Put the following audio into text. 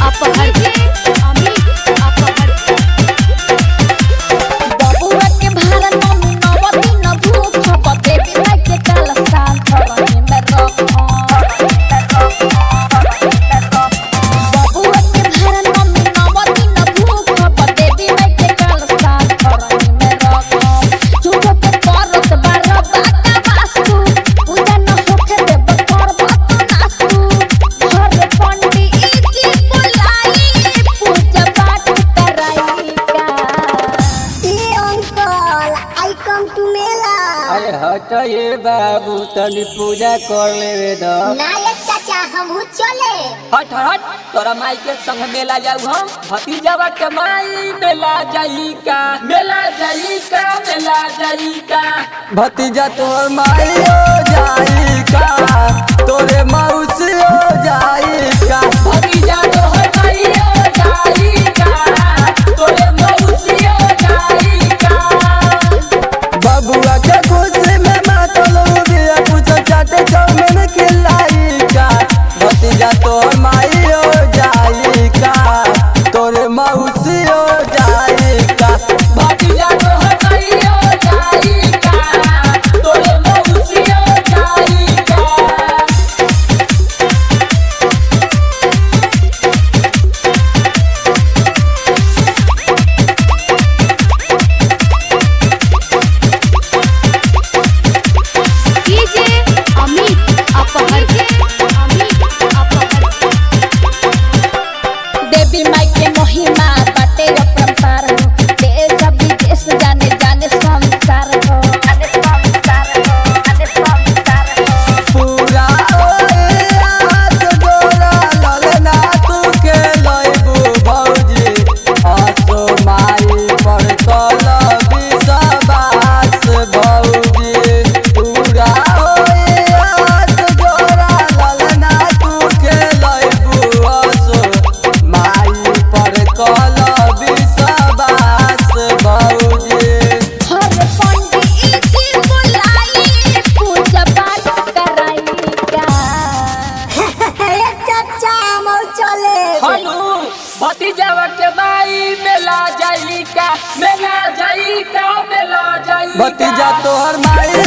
अपहर अमित अपहर बबुआ के भारत में नवती न भूख पते बिना के काल साल थरनी में रख बबुआ के भारत में नवती न भूख पते बिना के काल साल थरनी में रख चुप के करत बारा बाका वास्तु पूजा न होखे देव पर्वत नास्तु घर पंडित जी बुलाई पूजा पाठ कराई का अंकल आई कम टू मेला। अरे हट ये बाबू तनी पूजा कर लेवे द। नायक चाचा हम चले। हट हट तोरा माई के संग मेला जाऊ हम भतीजावा के माई मेला जाई का मेला जाई का मेला जाई का भतीजा तोर माई हो जाई का तोरे मौसी हो जाई का भतीजा तोर माई हो जाई का तोरे मौसी हो जाई का बबुआ के खुशी में मातल बिया कुछ चाटे चौमिन खिलाई का भतीजा तोर माई हो जाई का तोरे मौसी हो जाई का भतीजा तोर माई हो जाई का तोरे मौसी हो जाई का डीजे अमित अपहर देवी माई के महिमा बाटे अपरंपार हो देश विदेश जाने जाने संसार हो जाने संसार हो जाने संसार हो पूरा आस गोरा ललना तू के लइबू भौजी आसो माई पर कल विश्वास भौजी पूरा आस गोरा ललना तू के लइबू आसो माई पर कल विश्वास भौजी हर पंडित जी बुलाई पूजा पाठ कराई का चाचा हम चले। हनु भतीजावा के माई मेला जाई का मेला जाई का मेला जाई भतीजा तोहर माई